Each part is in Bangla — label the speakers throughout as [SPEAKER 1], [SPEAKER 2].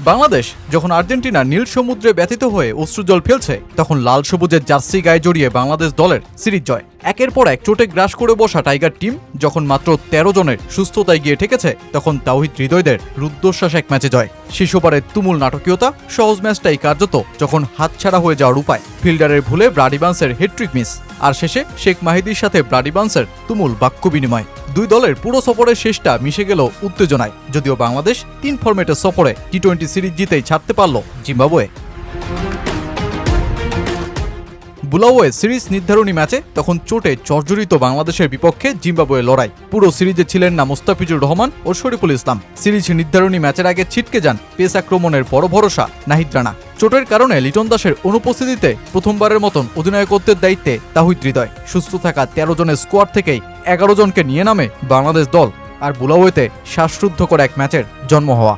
[SPEAKER 1] বাংলাদেশ যখন আর্জেন্টিনার নীল সমুদ্রে ব্যথিত হয়ে অশ্রুজল ফেলছে, তখন লাল সবুজের জার্সি গায়ে জড়িয়ে বাংলাদেশ দলের সিরিজ জয়। একের পর এক চোটে গ্রাস করে বসা টাইগার টিম যখন মাত্র 13 জনের সুস্থতায় গিয়ে ঠেকেছে, তখন তাওহিদ হৃদয়দের রুদ্ধশ্বাস এক ম্যাচে জয়। শীর্ষ পারে তুমুল নাটকীয়তা, সহজ ম্যাচটাই কার্যত যখন হাতছাড়া হয়ে যাওয়ার উপায়। ফিল্ডারের ভুলে ব্রাডি বান্সের হেট্রিক মিস, আর শেষে শেখ মাহিদির সাথে ব্রাডি বান্সের তুমুল বাক্য বিনিময়। দুই দলের পুরো সফরের শেষটা মিশে গেল উত্তেজনায়। যদিও বাংলাদেশ 3 ফরম্যাটের সফরে টি-20 সিরিজ জিতেই ছাড়তে পারল জিম্বাবুয়ে। বুলাওয়ে সিরিজ নির্ধারণী ম্যাচে তখন চোটে জর্জরিত বাংলাদেশের বিপক্ষে জিম্বাবুয়ে লড়াই। পুরো সিরিজে ছিলেন না মুস্তাফিজুর রহমান ও শরীফুল ইসলাম। সিরিজ নির্ধারণী ম্যাচের আগে ছিটকে যান পেস আক্রমণের বড় ভরসা নাহিদ রানা। চোটের কারণে লিটন দাসের অনুপস্থিতিতে প্রথমবারের মতন অধিনায়কত্বের দায়িত্বে তাওহিদ হৃদয়। সুস্থ থাকা 13 জনের স্কোয়াড থেকেই 11 জনকে নিয়ে নামে বাংলাদেশ দল। আর বুলাওয়েতে শ্বাসরুদ্ধকর এক ম্যাচের জন্ম হওয়া।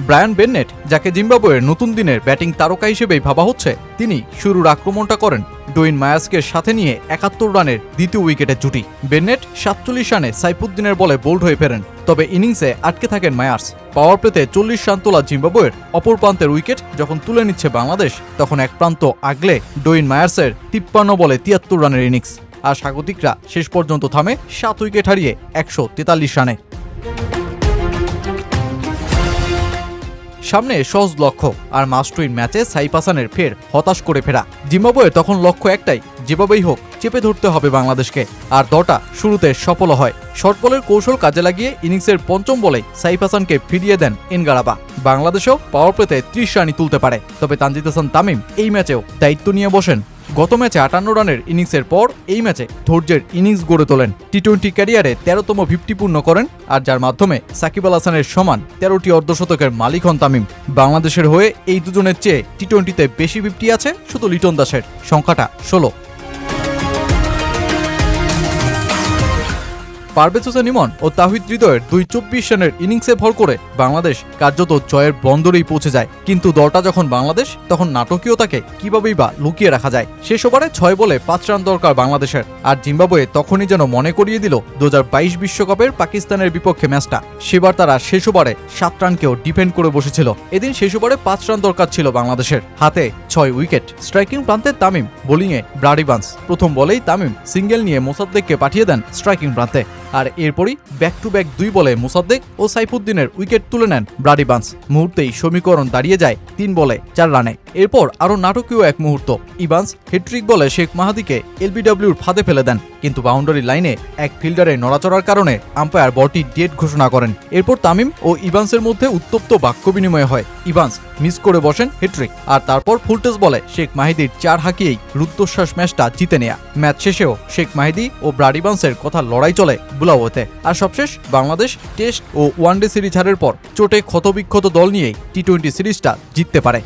[SPEAKER 1] ব্রায়ান বেন্নেট, যাকে জিম্বাবুয়ের নতুন দিনের ব্যাটিং তারকা হিসেবেই ভাবা হচ্ছে, তিনি শুরুর আক্রমণটা করেন ডোয়েন মায়ার্সকে সাথে নিয়ে 71 রানের দ্বিতীয় উইকেটের জুটি। বেন্নেট 47 রানে সাইফুদ্দিনের বলে বোল্ড হয়ে ফেরেন, তবে ইনিংসে আটকে থাকেন মায়ার্স। পাওয়ার প্লেতে 40 রান তোলা জিম্বাবুয়ের অপর প্রান্তের উইকেট যখন তুলে নিচ্ছে বাংলাদেশ, তখন এক প্রান্ত আগলে ডোয়েন মায়ার্সের 53 বলে 73 রানের ইনিংস। আর স্বাগতিকরা শেষ পর্যন্ত থামে 7 উইকেট হারিয়ে 143 রানে। সামনে সহজ লক্ষ্য, আর মাস্ট উইন ম্যাচে সাইফ হাসানের ফের হতাশ করে ফেরা। জিম্বাবুয়ের তখন লক্ষ্য একটাই, যেভাবেই হোক চেপে ধরতে হবে বাংলাদেশকে। আর দলটা শুরুতে সফল হয়। শর্ট বলের কৌশল কাজে লাগিয়ে ইনিংসের 5ম বলেই সাইফ হাসানকে ফিরিয়ে দেন এনগারাবা। বাংলাদেশও পাওয়ার প্লেতে 30 রানই তুলতে পারে, তবে তানজিদ হাসান তামিম এই ম্যাচেও দায়িত্ব নিয়ে বসেন। গত ম্যাচে 58 রানের ইনিংসের পর এই ম্যাচে ধৈর্যের ইনিংস গড়ে তোলেন। টি-20 ক্যারিয়ারে 13তম 50 পূর্ণ করেন, আর যার মাধ্যমে সাকিব আল হাসানের সমান 13টি অর্ধশতকের মালিক হন তামিম। বাংলাদেশের হয়ে এই দুজনের চেয়ে টি-20তে বেশি 50 আছে শুধু লিটন দাসের, সংখ্যাটা 16। পারভেজ হোসেন ইমন ও তাওহিদ হৃদয়ের 24 রানের ইনিংসে ভর করে বাংলাদেশ কার্যত জয়ের বন্দরেই পৌঁছে যায়। কিন্তু দলটা যখন বাংলাদেশ, তখন নাটকীয়তাকে কিভাবেই বা লুকিয়ে রাখা যায়। শেষ ওভারে 6 বলে 5 রান দরকার বাংলাদেশের। আর জিম্বাবুয়ে তখনই যেন মনে করিয়ে দিল 2022 বিশ্বকাপের পাকিস্তানের বিপক্ষে ম্যাচটা। সেবার তারা শেষ ওভারে 7 রানকেও ডিফেন্ড করে বসেছিল। এদিন শেষ ওভারে 5 রান দরকার ছিল বাংলাদেশের, হাতে 6 উইকেট। স্ট্রাইকিং প্রান্তে তামিম, বোলিংয়ে ব্রাডি বান্স। প্রথম বলেই তামিম সিঙ্গেল নিয়ে মোসাদ্দেককে পাঠিয়ে দেন স্ট্রাইকিং প্রান্তে। আর এরপরই ব্যাক টু ব্যাক 2 বলে মোসাদ্দেক ও সাইফুদ্দিনের উইকেট তুলে নেন ব্রাডি বান্স। মুহূর্তেই সমীকরণ দাঁড়িয়ে যায় 3 বলে 4 রানে। এরপর আরও নাটকীয় এক মুহূর্ত, ইবান্স হেট্রিক বলে শেখ মাহাদিকে এলবিডব্লিউর ফাঁদে ফেলে দেন, কিন্তু বাউন্ডারি লাইনে এক ফিল্ডারের নড়াচড়ার কারণে আম্পায়ার বলটি ডেড ঘোষণা করেন। এরপর তামিম ও ইবান্সের মধ্যে উত্তপ্ত বাক্য বিনিময় হয়। ইবান্স মিস করে বসেন হেট্রিক, আর তারপর ফুলটেস বলে শেখ মাহিদির 4 হাঁকিয়েই রুদ্ধশ্বাস ম্যাচটা জিতে নেয়া। ম্যাচ শেষেও শেখ মাহিদি ও ব্রাডি বান্সের কথা লড়াই চলে বুলাওয়েতে। আর সবশেষ বাংলাদেশ টেস্ট ও ওয়ানডে সিরিজ হারের পর চোটে ক্ষতবিক্ষত দল নিয়েই টি-20 সিরিজটা জিততে পারে।